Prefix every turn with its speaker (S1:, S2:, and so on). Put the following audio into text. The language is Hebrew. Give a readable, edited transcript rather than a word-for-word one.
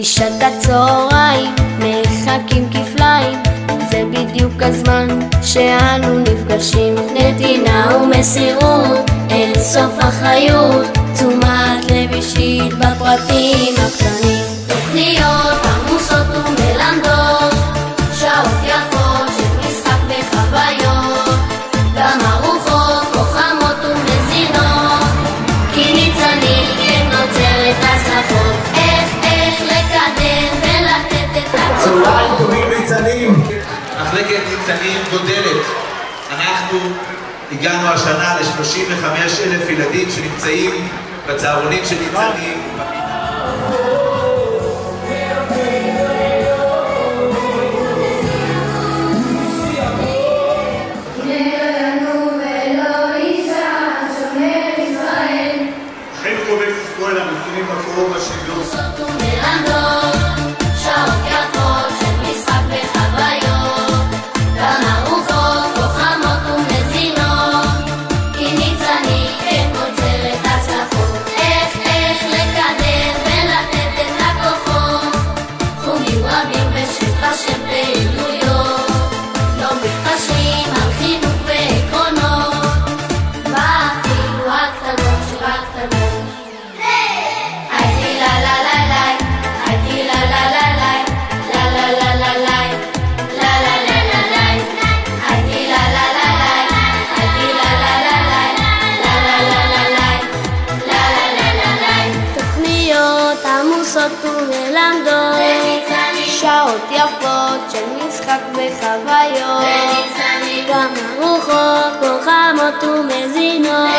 S1: בשעת הצהריים מחכים כפליים, זה בדיוק הזמן שאנו נפגשים. נתינה ומסירות, אין סוף אחריות, תשומת לב אישית בפרטים הקטנים. תוכניות עמוסות ומלמדות, שעות יפות של משחק וחוויות, גם ארוחות חכמות ומזינות, כי ניצנים כן נוצרת הצלחות. איך לקדם ולתת את הצלחות.
S2: צהריים טובים ניצנים.
S3: מחלקת ניצנים גודלת. אנחנו הגענו השנה ל-35,000 ילדים שנמצאים בצהרונים של ניצנים.
S2: אכן קובץ ישראל המוסלמים בקרוב בשוויון.
S1: שעות יפות של משחק וחוויות, גם ארוחות חכמות ומזינות, כי ניצנים כן נוצרת הצלחות. איך לקדם ולתת את הכוחות, חוגים רבים ושפע של פעילויות, לא מתפשרים על חינוך ועקרונות, ואפילו הקטנות של הקטנות. עמוסות ומלמדות, שעות יפות של משחק וחוויות, גם ארוחות חכמות ומזינות,